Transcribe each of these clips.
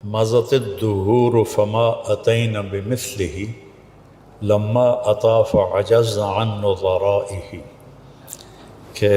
مضت الدہور فما اتین بمثلہ لما اتا فعجز عن نظرائہ، کہ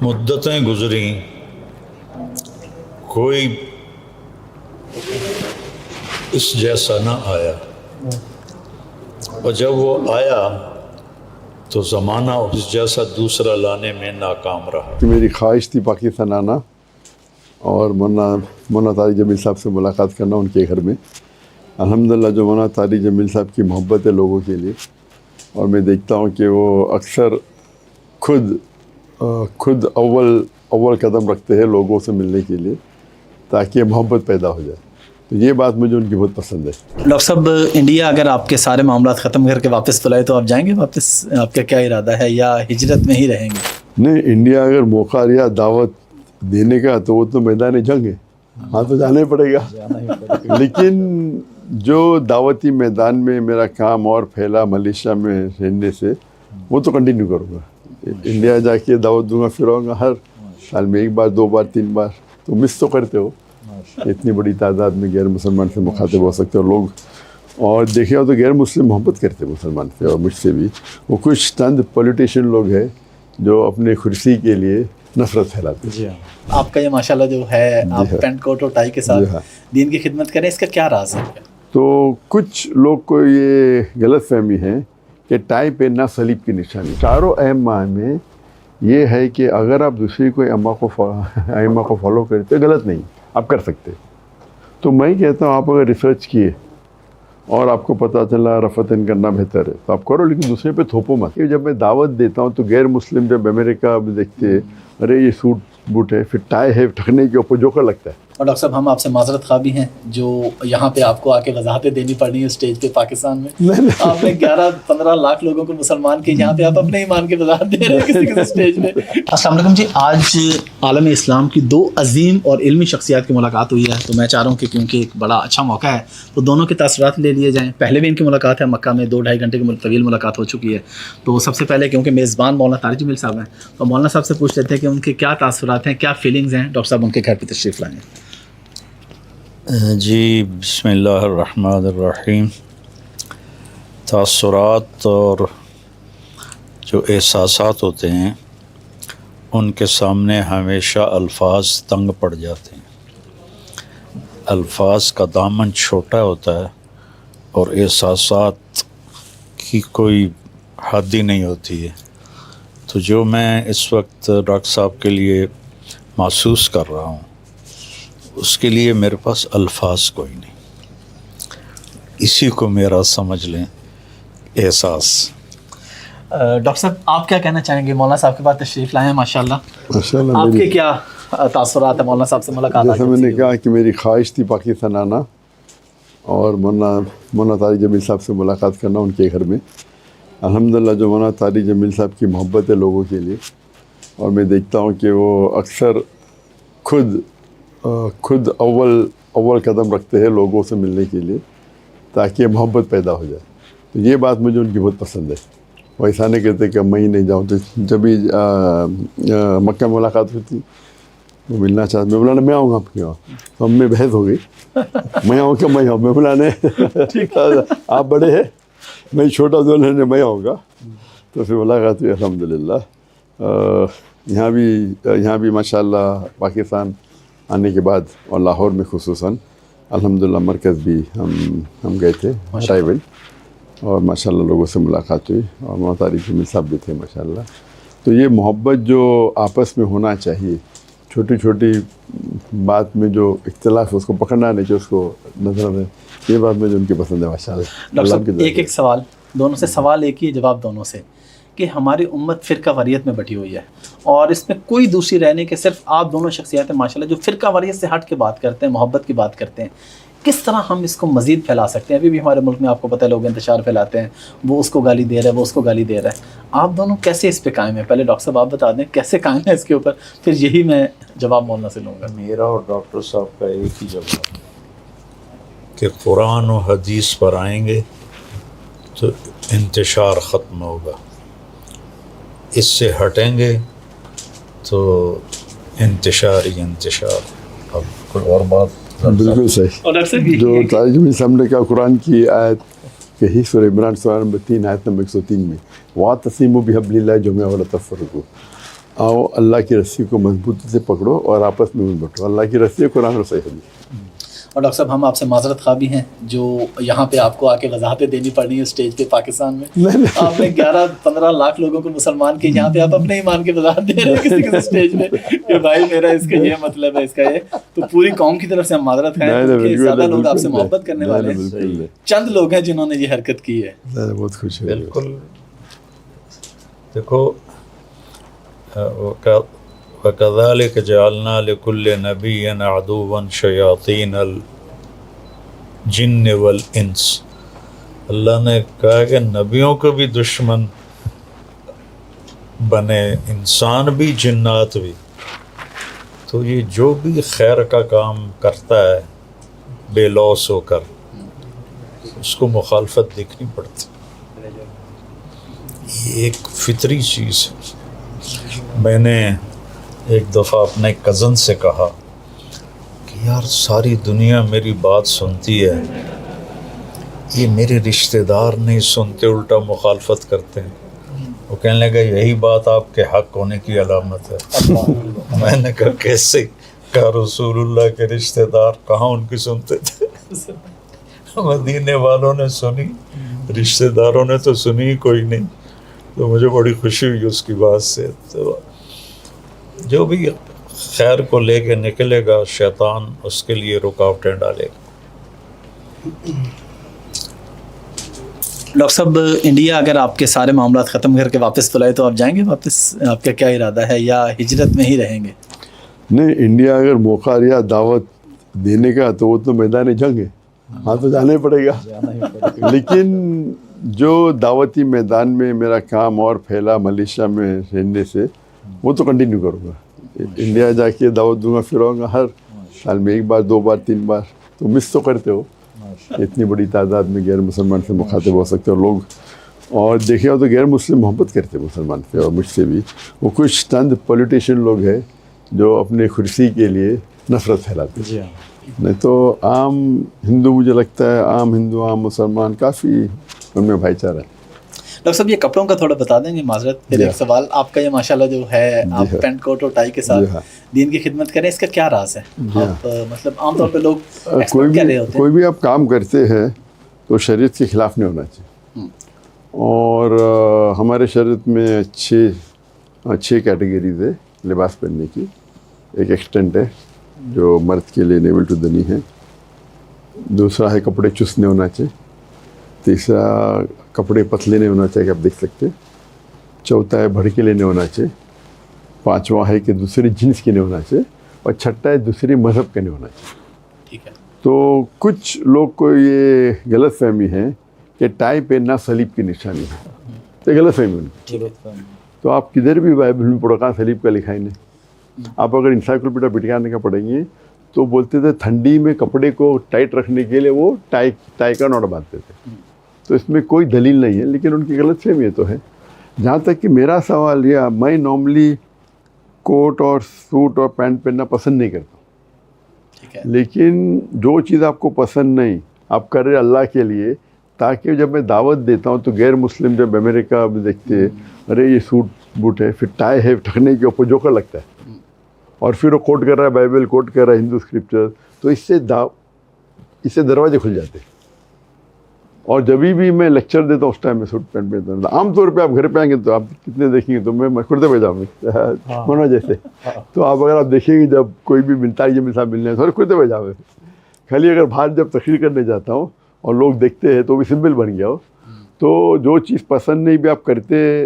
مدتیں گزریں کوئی اس جیسا نہ آیا، اور جب وہ آیا تو زمانہ اس جیسا دوسرا لانے میں ناکام رہا۔ میری خواہش تھی پاکستان آنا اور مولانا طارق جمیل صاحب سے ملاقات کرنا ان کے گھر میں۔ الحمدللہ جو مولانا طارق جمیل صاحب کی محبت ہے لوگوں کے لیے، اور میں دیکھتا ہوں کہ وہ اکثر خود اول قدم رکھتے ہیں لوگوں سے ملنے کے لیے تاکہ محبت پیدا ہو جائے، تو یہ بات مجھے ان کی بہت پسند ہے۔ ڈاکٹر صاحب، انڈیا اگر آپ کے سارے معاملات ختم کر کے واپس بلائے تو آپ جائیں گے واپس؟ آپ کا کیا ارادہ ہے، یا ہجرت میں ہی رہیں گے؟ نہیں، انڈیا اگر موقع لیا دعوت دینے کا تو وہ تو میدان جنگ ہے، ہاں تو جانا ہی پڑے گا، لیکن جو دعوتی میدان میں میرا کام اور پھیلا ملیشیا میں رہنے سے، وہ تو کنٹینیو کروں گا۔ انڈیا جا کے دعوت دوں گا، پھر آؤں گا ہر سال میں 1 بار 2 بار 3 بار، تو مس تو کرتے ہو، اتنی بڑی تعداد میں غیر مسلمان سے مخاطب ہو سکتے ہو لوگ، اور دیکھے ہو تو غیر مسلم محبت کرتے مسلمان سے، اور مجھ سے بھی۔ وہ کچھ چند پولیٹیشین لوگ ہیں جو اپنے کرسی کے لیے نفرت پھیلاتے ہیں۔ جی ہاں، آپ کا یہ ماشاءاللہ جو ہے، آپ پینٹ کوٹ اور ٹائی کے ساتھ دین کی خدمت کریں، اس کا کیا راز ہے؟ تو کچھ لوگ کو یہ غلط فہمی ہے کہ ٹائی پہننا صلیب کی نشانی۔ چاروں اہم ماہ میں یہ ہے کہ اگر آپ دوسری کوئی ائمہ کو فالو کرتے غلط نہیں، آپ کر سکتے، تو میں کہتا ہوں آپ اگر ریسرچ کیے اور آپ کو پتہ چلا رفتن کرنا بہتر ہے تو آپ کرو، لیکن دوسرے پہ تھوپو مت۔ جب میں دعوت دیتا ہوں تو غیر مسلم جب امریکہ دیکھتے ہیں، ارے یہ سوٹ بوٹ ہے، پھر ٹائی ہے، ٹھکنے کے اوپر جوکر لگتا ہے۔ اور ڈاکٹر صاحب، ہم آپ سے معذرت خواہ بھی ہیں جو یہاں پہ آپ کو آ کے وضاحتیں دینی پڑنی ہے اسٹیج پہ پاکستان میں۔ آپ نے 11-15 لاکھ لوگوں کو مسلمان کے، یہاں پہ آپ اپنے ایمان کی وضاحت دے رہے ہیں کسی اسٹیج پہ۔ السلام علیکم جی، آج عالم اسلام کی 2 عظیم اور علمی شخصیات کی ملاقات ہوئی ہے، تو میں چاہ رہا ہوں کہ کیونکہ ایک بڑا اچھا موقع ہے تو دونوں کے تاثرات لے لیے جائیں۔ پہلے بھی ان کی ملاقات ہے مکہ میں، 2-2.5 گھنٹے کی طویل ملاقات ہو چکی ہے، تو سب سے پہلے کیونکہ میزبان مولانا طارق جمیل صاحب ہیں تو مولانا صاحب سے پوچھ لیتے ہیں کہ ان کے کیا تاثرات ہیں، کیا فیلنگز ہیں۔ ڈاکٹر صاحب ان کے گھر پہ تشریف لائیں۔ جی، بسم اللہ الرحمن الرحیم۔ تاثرات اور جو احساسات ہوتے ہیں ان کے سامنے ہمیشہ الفاظ تنگ پڑ جاتے ہیں، الفاظ کا دامن چھوٹا ہوتا ہے اور احساسات کی کوئی حد ہی نہیں ہوتی ہے۔ تو جو میں اس وقت ڈاکٹر صاحب کے لیے محسوس کر رہا ہوں اس کے لیے میرے پاس الفاظ کوئی نہیں، اسی کو میرا سمجھ لیں احساس۔ ڈاکٹر صاحب، آپ کیا کہنا چاہیں گے؟ مولانا صاحب کے پاس تشریف لائے ہیں، ماشاءاللہ آپ کے کیا تاثرات ہیں مولانا صاحب سے ملاقات؟ جیسا میں نے کہا کہ میری خواہش تھی پاکستان آنا اور مولانا طارق جمیل صاحب سے ملاقات کرنا ان کے گھر میں۔ الحمدللہ جو مولانا طارق جمیل صاحب کی محبت ہے لوگوں کے لیے، اور میں دیکھتا ہوں کہ وہ اکثر خود اول قدم رکھتے ہیں لوگوں سے ملنے کے لیے تاکہ محبت پیدا ہو جائے، تو یہ بات مجھے ان کی بہت پسند ہے۔ وہ ایسا نہیں کہتے کہ میں ہی نہیں جاؤں، تو جب بھی مکہ میں ملاقات ہوتی وہ ملنا چاہتے، میں بولا میں آؤں گا آپ کے وہاں، تو ہم میں بحث ہو گئی، میں آؤں کہ میں آؤں، میں بلانے آپ بڑے ہیں میں چھوٹا دونوں میں آؤں گا، تو پھر ملاقات ہوئی الحمدللہ۔ یہاں بھی ماشاءاللہ پاکستان آنے کے بعد اور لاہور میں خصوصاً الحمدللہ مرکز بھی ہم گئے تھے ٹرائبل، اور ماشاءاللہ لوگوں سے ملاقات ہوئی، اور مولانا طارق جمیل صاحب بھی تھے ماشاءاللہ۔ تو یہ محبت جو آپس میں ہونا چاہیے، چھوٹی چھوٹی بات میں جو اختلاف ہے اس کو پکڑنا نہیں چاہیے، اس کو نظر میں، یہ بات مجھے ان کی پسند ہے ماشاءاللہ۔ ڈاکٹر صاحب، ایک سوال دونوں سے، سوال ایک ہی جواب دونوں سے، کہ ہماری امت فرقہ واریت میں بٹی ہوئی ہے اور اس میں کوئی دوسری رہنے کے صرف آپ دونوں شخصیات ہیں ماشاءاللہ جو فرقہ واریت سے ہٹ کے بات کرتے ہیں، محبت کی بات کرتے ہیں۔ کس طرح ہم اس کو مزید پھیلا سکتے ہیں؟ ابھی بھی ہمارے ملک میں آپ کو پتہ ہے لوگ انتشار پھیلاتے ہیں، وہ اس کو گالی دے رہا ہے، وہ اس کو گالی دے رہا ہے، آپ دونوں کیسے اس پہ قائم ہیں؟ پہلے ڈاکٹر صاحب آپ بتا دیں کیسے قائم ہیں اس کے اوپر، پھر یہی میں جواب مولانا سے لوں گا۔ میرا اور ڈاکٹر صاحب کا ایک ہی جواب کہ قرآن و حدیث پر آئیں گے تو انتشار ختم ہوگا، اس سے ہٹیں گے تو انتشار ہی انتشار۔ اب کوئی اور بات بالکل صحیح. اور ڈاکٹر صاحب جو طارق جمیل صاحب نے کہا قرآن کی آیت کہی سورہ عمران سورہ نمبر 3 آیت نمبر 103 میں وَاعْتَصِمُوا بِحَبْلِ اللَّهِ جَمِيعًا وَلَا تَفَرَّقُوا. آؤ اللہ کی رسی کو مضبوطی سے پکڑو اور آپس میں مت بٹو. اللہ کی رسی قرآن اور صحیح حدیث. اور ڈاکٹر صاحب ہم آپ سے معذرت خواہ بھی ہیں جو یہاں پہ آپ کو آ کے وضاحتیں دینی پڑ رہی ہیں اسٹیج پہ پاکستان میں. آپ نے 11-15 لاکھ لوگوں کو مسلمان کیے, یہاں پہ آپ اپنے ایمان کی وضاحت دے رہے ہیں کسی اسٹیج پہ کہ بھائی میرا اس کا یہ مطلب ہے, اس کا یہ. تو پوری قوم کی طرف سے ہم معذرت خواہ ہیں کہ زیادہ لوگ آپ سے محبت کرنے والے ہیں, چند لوگ ہیں جنہوں نے یہ حرکت کی ہے. بہت خوش ہے. بالکل. دیکھو وَكَذَلِكَ جَعَلْنَا لِكُلِّ نَبِيٍّ عَدُوًّا شَيَاطِينَ الْجِنِّ وَالْإِنسِ. اللہ نے کہا کہ نبیوں کو بھی دشمن بنے, انسان بھی جنات بھی. تو یہ جو بھی خیر کا کام کرتا ہے بے لوث ہو کر, اس کو مخالفت دیکھنی پڑتی. یہ ایک فطری چیز ہے. میں نے ایک دفعہ اپنے کزن سے کہا کہ یار ساری دنیا میری بات سنتی ہے, یہ میرے رشتہ دار نہیں سنتے, الٹا مخالفت کرتے ہیں. وہ کہنے لگا یہی بات آپ کے حق ہونے کی علامت ہے. میں نے کہا کیسے؟ کہا رسول اللہ کے رشتہ دار کہاں ان کی سنتے تھے, مدینے والوں نے سنی, رشتہ داروں نے تو سنی کوئی نہیں. تو مجھے بڑی خوشی ہوئی اس کی بات سے. تو جو بھی خیر کو لے کے نکلے گا شیطان اس کے لیے رکاوٹیں ڈالے گا. ڈاکٹر صاحب انڈیا اگر آپ کے سارے معاملات ختم کر کے واپس بلائے تو آپ جائیں گے واپس؟ آپ کا کیا ارادہ ہے, یا ہجرت میں ہی رہیں گے؟ نہیں, انڈیا اگر موقع لیا دعوت دینے کا تو وہ تو میدان جنگ ہے, وہاں تو جانا ہی پڑے گا. لیکن جو دعوتی میدان میں میرا کام اور پھیلا ملیشیا میں رہنے سے, وہ تو کنٹینیو کروں گا. انڈیا جا کے دعوت دوں گا, پھر آؤں گا ہر سال میں 1 بار 2 بار 3 بار. تو مس تو کرتے ہو, اتنی بڑی تعداد میں غیر مسلمان سے مخاطب ہو سکتے ہو لوگ. اور دیکھے ہو تو غیر مسلم محبت کرتے مسلمان سے, اور مجھ سے بھی. وہ کچھ چند پولیٹیشین لوگ ہیں جو اپنے کرسی کے لیے نفرت پھیلاتے ہیں. نہیں تو عام ہندو, مجھے لگتا ہے عام ہندو عام مسلمان کافی ان میں بھائی چارہ ہے. ڈاکٹر صاحب یہ کپڑوں کا تھوڑا بتا دیں گے, معذرت پھر ایک سوال. آپ کا یہ ماشاءاللہ جو ہے, آپ پینٹ کوٹ اور ٹائی کے ساتھ دین کی خدمت کریں, اس کا کیا راز ہے؟ آپ مطلب عام طور پہ لوگ ایکسپیکٹ کر رہے ہوتے ہیں, کوئی بھی آپ کام کرتے ہیں تو شریعت کے خلاف نہیں ہونا چاہیے. اور ہمارے شریعت میں 6 کیٹیگریز ہے لباس پہننے کی. ایک ایکسٹینٹ ہے جو مرد کے لیے نیول ٹو دی نی ہے. دوسرا ہے کپڑے چست نہیں ہونا چاہیے. تیسرا کپڑے پتلے نہیں ہونا چاہیے, آپ دیکھ سکتے. چوتھا ہے بھڑکیلے نہیں ہونا چاہیے. پانچواں ہے کہ دوسری جنس کی نہیں ہونا چاہیے. اور چھٹا ہے دوسری مذہب کا نہیں ہونا چاہیے. ٹھیک ہے. تو کچھ لوگ کو یہ غلط فہمی ہے کہ ٹائی پہننا صلیب کی نشانی ہے. تو غلط فہمی ان کی. تو آپ کدھر بھی بائبل میں پڑھو, کہاں صلیب کا لکھا ہی نہیں. آپ اگر انسائکلوپیڈیا برٹانیہ کا پڑھیں گے تو بولتے تھے ٹھنڈی میں کپڑے کو ٹائٹ رکھنے کے لیے وہ ٹائی کا نوٹ باندھتے تھے. تو اس میں کوئی دلیل نہیں ہے, لیکن ان کی غلط فہمی تو ہے. جہاں تک کہ میرا سوال یہ, میں نارملی کوٹ اور سوٹ اور پینٹ پہننا پسند نہیں کرتا ہوں. لیکن جو چیز آپ کو پسند نہیں, آپ کر رہے اللہ کے لیے, تاکہ جب میں دعوت دیتا ہوں تو غیر مسلم جب امریکہ میں دیکھتے ہیں ارے یہ سوٹ بوٹ ہے, پھر ٹائی ہے, ٹھکنے کے اوپر جوکر لگتا ہے, اور پھر وہ کوٹ کر رہا ہے بائبل, کوٹ کر رہا ہے ہندو اسکرپچر, تو اس سے دروازے کھل جاتے ہیں. اور جبھی بھی میں لیکچر دیتا ہوں اس ٹائم میں سوٹ پینٹ پہنتا ہوں. عام طور پہ آپ گھر پہ آئیں گے تو آپ کتنے دیکھیں گے, تو میں کرتے پہ جاؤں گا ہونا جیسے. تو آپ اگر آپ دیکھیں گے جب کوئی بھی ملتا ہے, یہ میرے ساتھ ملنے ہے, کرتے پہ جاؤں گے. خالی اگر باہر جب تقریر کرنے جاتا ہوں اور لوگ دیکھتے ہیں تو بھی سمبل بن گیا ہو. تو جو چیز پسند نہیں بھی آپ کرتے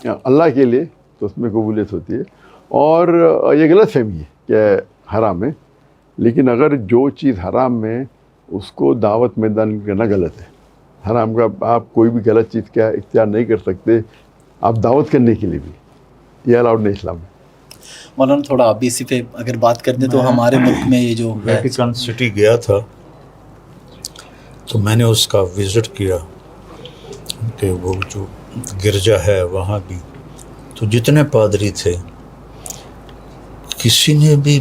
اللہ کے لیے تو اس میں قبولیت ہوتی ہے. اور یہ غلط فہمی ہے کہ حرام ہے, لیکن اگر جو چیز حرام ہے اس کو دعوت میدان کرنا غلط ہے. حرام کا آپ کوئی بھی غلط چیز کا اختیار نہیں کر سکتے, آپ دعوت کرنے کے لیے بھی, یہ الاؤڈ نہیں اسلام میں. مولانا تھوڑا آپ بھی اسی پہ اگر بات کر دیں تو ہمارے ملک میں یہ جو ویٹیکن سٹی گیا تھا تو میں نے اس کا وزٹ کیا کہ وہ جو گرجا ہے وہاں بھی, تو جتنے پادری تھے کسی نے بھی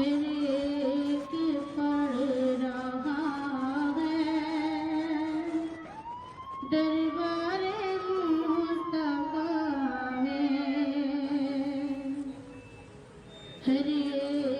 ہر ایک پڑھ رہا ہے دربار مصطفیٰ میں، ہر ایک